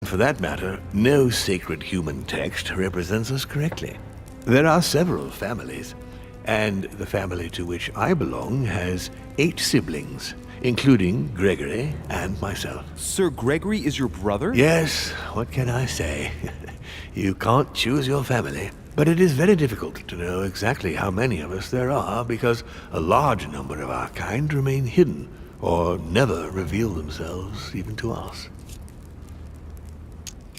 for that matter, no sacred human text represents us correctly. There are several families, and the family to which I belong has 8 siblings, including Gregory and myself. Sir Gregory is your brother? Yes, what can I say? You can't choose your family. But it is very difficult to know exactly how many of us there are because a large number of our kind remain hidden or never reveal themselves even to us.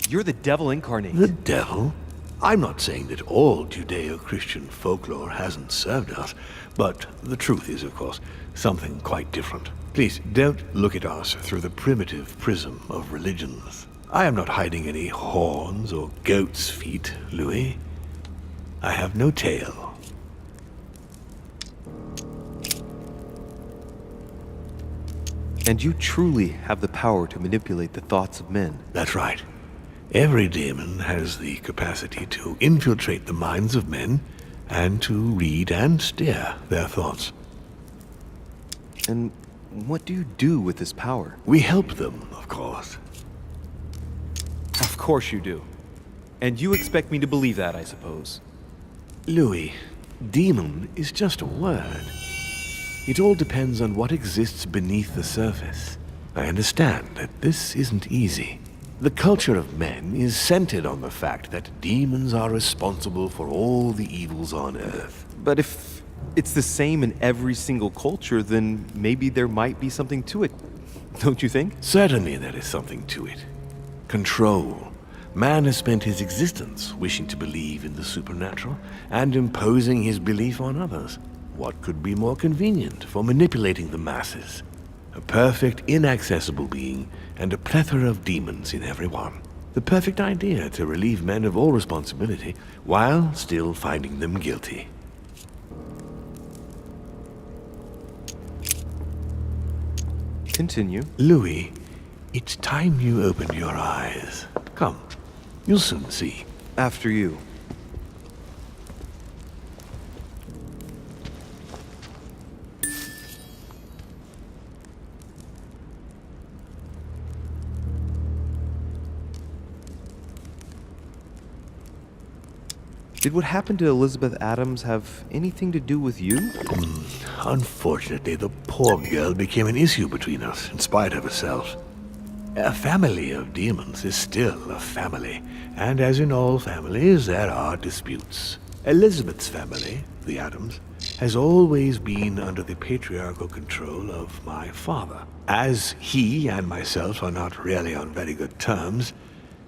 You're the devil incarnate. The devil? I'm not saying that all Judeo-Christian folklore hasn't served us, but the truth is, of course, something quite different. Please, don't look at us through the primitive prism of religions. I am not hiding any horns or goat's feet, Louis. I have no tail. And you truly have the power to manipulate the thoughts of men. That's right. Every demon has the capacity to infiltrate the minds of men and to read and steer their thoughts. And what do you do with this power? We help them, of course. Of course you do. And you expect me to believe that, I suppose. Louis, demon is just a word. It all depends on what exists beneath the surface. I understand that this isn't easy. The culture of men is centered on the fact that demons are responsible for all the evils on Earth. But if it's the same in every single culture, then maybe there might be something to it, don't you think? Certainly there is something to it. Control. Man has spent his existence wishing to believe in the supernatural and imposing his belief on others. What could be more convenient for manipulating the masses? A perfect, inaccessible being and a plethora of demons in every one. The perfect idea to relieve men of all responsibility while still finding them guilty. Continue. Louis, it's time you opened your eyes. Come. You'll soon see. After you. Did what happened to Elizabeth Adams have anything to do with you? Unfortunately, the poor girl became an issue between us, in spite of herself. A family of demons is still a family, and as in all families, there are disputes. Elizabeth's family, the Adams, has always been under the patriarchal control of my father. As he and myself are not really on very good terms,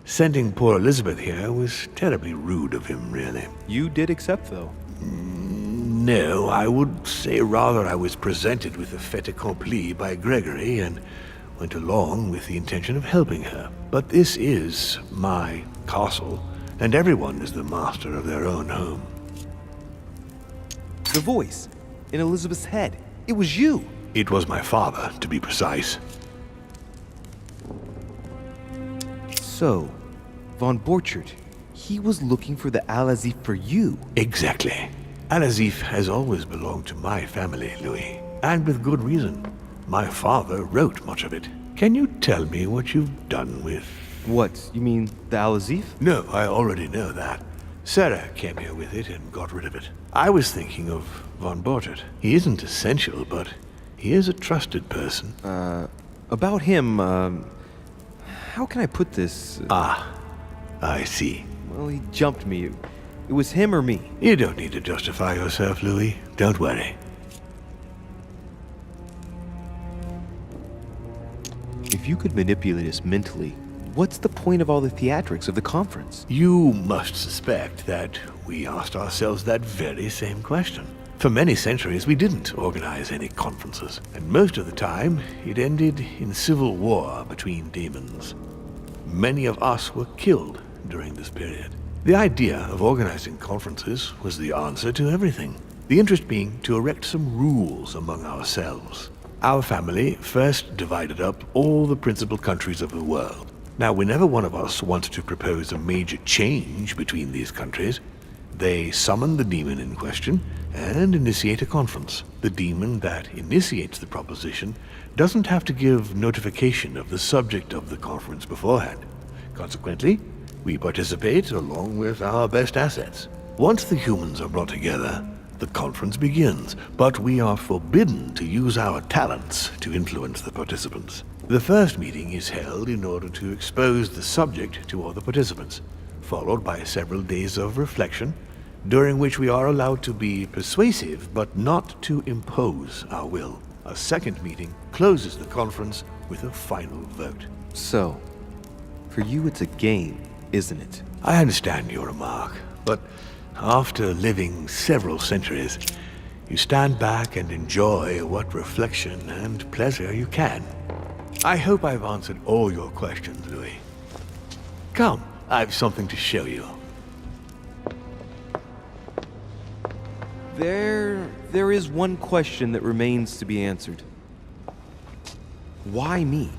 sending poor Elizabeth here was terribly rude of him, really. You did accept, though. No, I would say rather I was presented with a fait accompli by Gregory and went along with the intention of helping her. But this is my castle, and everyone is the master of their own home. The voice in Elizabeth's head. It was you. It was my father, to be precise. So, von Borchert, he was looking for the Al-Azif for you. Exactly. Al-Azif has always belonged to my family, Louis, and with good reason. My father wrote much of it. Can you tell me what you've done with... What, you mean the Al-Azif? No, I already know that. Sarah came here with it and got rid of it. I was thinking of von Borchert. He isn't essential, but he is a trusted person. About him, how can I put this? I see. Well, he jumped me. It was him or me. You don't need to justify yourself, Louis. Don't worry. If you could manipulate us mentally, what's the point of all the theatrics of the conference? You must suspect that we asked ourselves that very same question. For many centuries, we didn't organize any conferences, and most of the time, it ended in civil war between demons. Many of us were killed during this period. The idea of organizing conferences was the answer to everything, the interest being to erect some rules among ourselves. Our family first divided up all the principal countries of the world. Now, whenever one of us wanted to propose a major change between these countries, they summon the demon in question and initiate a conference. The demon that initiates the proposition doesn't have to give notification of the subject of the conference beforehand. Consequently, we participate along with our best assets. Once the humans are brought together, the conference begins, but we are forbidden to use our talents to influence the participants. The first meeting is held in order to expose the subject to all the participants, followed by several days of reflection, during which we are allowed to be persuasive but not to impose our will. A second meeting closes the conference with a final vote. So, for you it's a game, isn't it? I understand your remark, but after living several centuries, you stand back and enjoy what reflection and pleasure you can. I hope I've answered all your questions, Louis. Come, I've something to show you. There is one question that remains to be answered. Why me?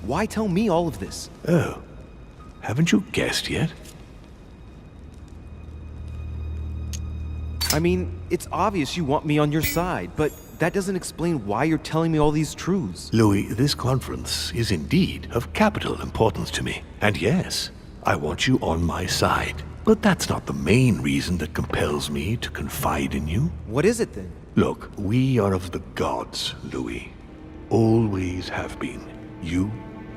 Why tell me all of this? Oh, haven't you guessed yet? I mean, it's obvious you want me on your side, but that doesn't explain why you're telling me all these truths. Louis, this conference is indeed of capital importance to me. And yes, I want you on my side. But that's not the main reason that compels me to confide in you. What is it then? Look, we are of the gods, Louis. Always have been. You,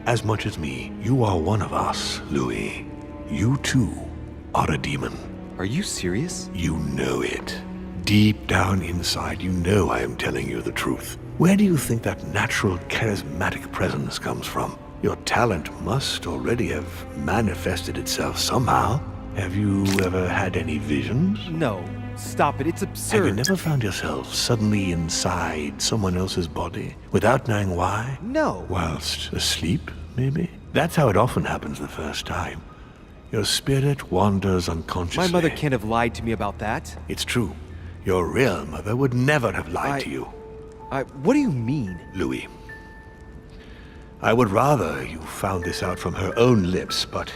as much as me, you are one of us, Louis. You too are a demon. Are you serious? You know it. Deep down inside, you know I am telling you the truth. Where do you think that natural, charismatic presence comes from? Your talent must already have manifested itself somehow. Have you ever had any visions? No. Stop it. It's absurd. Have you never found yourself suddenly inside someone else's body without knowing why? No. Whilst asleep, maybe? That's how it often happens the first time. Your spirit wanders unconsciously. My mother can't have lied to me about that. It's true. Your real mother would never have lied to you. What do you mean? Louis, I would rather you found this out from her own lips, but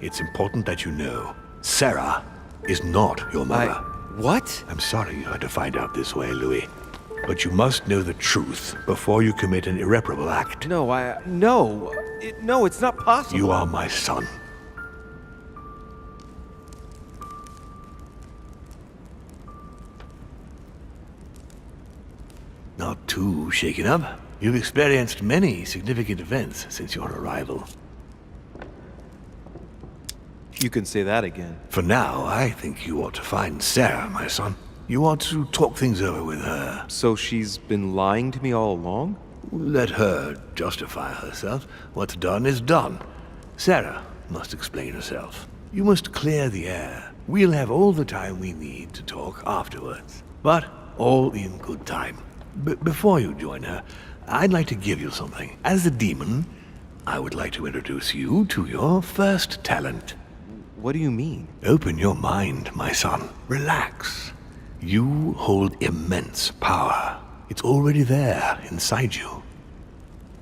it's important that you know. Sarah is not your mother. What? I'm sorry you had to find out this way, Louis. But you must know the truth before you commit an irreparable act. No, no, it's not possible. You are my son. Not too shaken up. You've experienced many significant events since your arrival. You can say that again. For now, I think you ought to find Sarah, my son. You ought to talk things over with her. So she's been lying to me all along? Let her justify herself. What's done is done. Sarah must explain herself. You must clear the air. We'll have all the time we need to talk afterwards. But all in good time. Before you join her, I'd like to give you something. As a demon, I would like to introduce you to your first talent. What do you mean? Open your mind, my son. Relax. You hold immense power. It's already there inside you.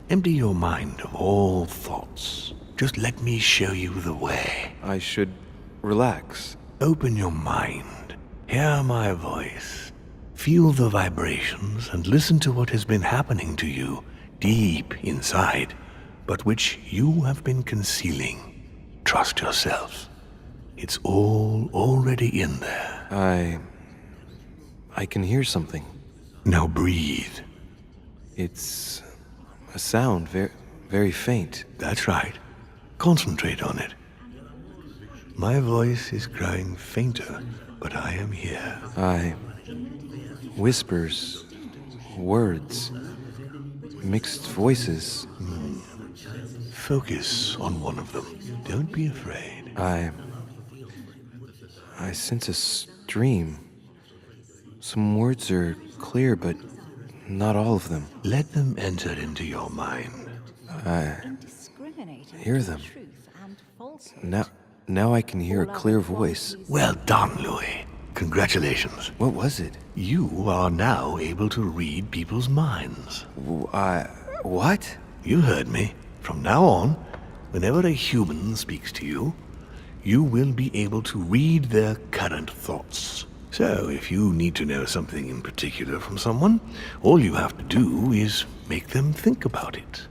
Empty your mind of all thoughts. Just let me show you the way. I should relax. Open your mind. Hear my voice. Feel the vibrations and listen to what has been happening to you deep inside, but which you have been concealing. Trust yourself. It's all already in there. I can hear something. Now breathe. It's a sound, very faint. That's right. Concentrate on it. My voice is growing fainter, but I am here. Whispers, words, mixed voices. Focus on one of them. Don't be afraid. I sense a stream. Some words are clear, but not all of them. Let them enter into your mind. I hear them. Now I can hear a clear voice. Well done, Louis. Congratulations. What was it? You are now able to read people's minds. What? You heard me. From now on, whenever a human speaks to you, you will be able to read their current thoughts. So, if you need to know something in particular from someone, all you have to do is make them think about it.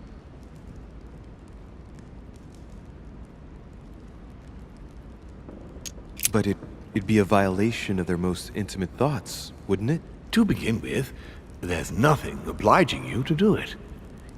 But it'd be a violation of their most intimate thoughts, wouldn't it? To begin with, there's nothing obliging you to do it.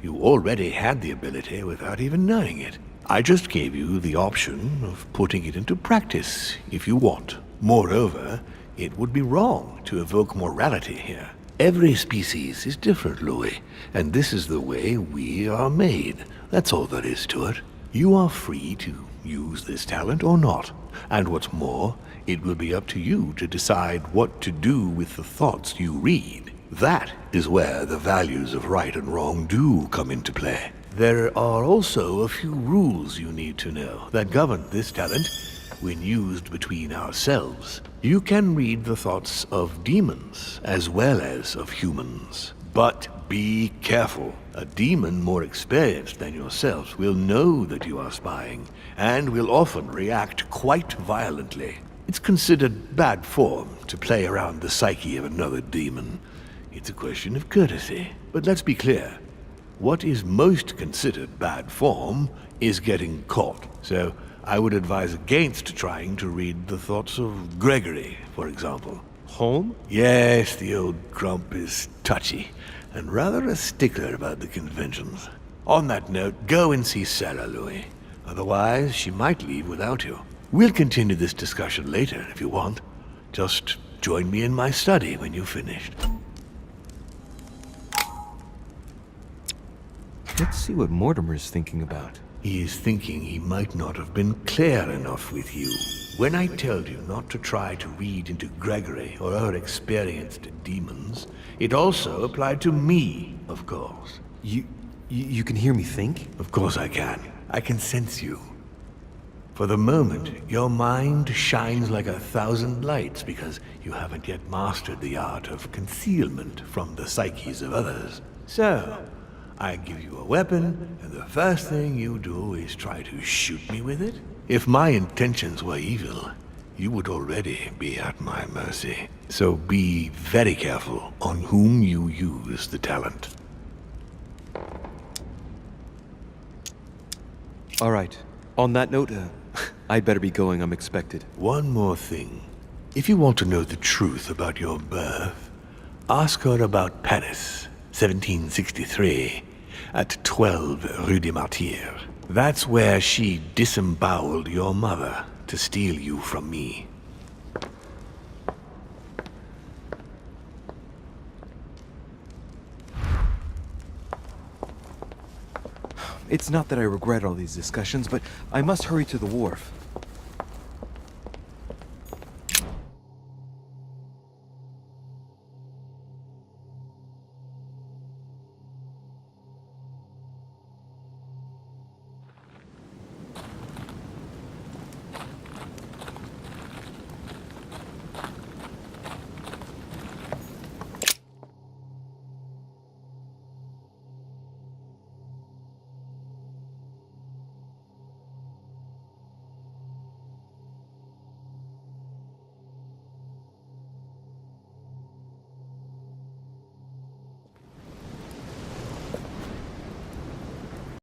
You already had the ability without even knowing it. I just gave you the option of putting it into practice if you want. Moreover, it would be wrong to evoke morality here. Every species is different, Louis, and this is the way we are made. That's all there is to it. You are free to use this talent or not. And what's more, it will be up to you to decide what to do with the thoughts you read. That is where the values of right and wrong do come into play. There are also a few rules you need to know that govern this talent when used between ourselves. You can read the thoughts of demons as well as of humans. But be careful. A demon more experienced than yourselves will know that you are spying and will often react quite violently. It's considered bad form to play around the psyche of another demon. It's a question of courtesy. But let's be clear. What is most considered bad form is getting caught. So I would advise against trying to read the thoughts of Gregory, for example. Home? Yes, the old grump is touchy and rather a stickler about the conventions. On that note, go and see Sarah, Louis. Otherwise, she might leave without you. We'll continue this discussion later if you want. Just join me in my study when you've finished. Let's see what Mortimer's thinking about. He is thinking he might not have been clear enough with you. When I told you not to try to read into Gregory or our experienced demons, it also applied to me, of course. You can hear me think? Of course I can. I can sense you. For the moment, your mind shines like 1,000 lights because you haven't yet mastered the art of concealment from the psyches of others. So, I give you a weapon, and the first thing you do is try to shoot me with it? If my intentions were evil, you would already be at my mercy. So be very careful on whom you use the talent. All right. On that note, I'd better be going. I'm expected. One more thing. If you want to know the truth about your birth, ask her about Paris, 1763, at 12 Rue des Martyrs. That's where she disemboweled your mother to steal you from me. It's not that I regret all these discussions, but I must hurry to the wharf.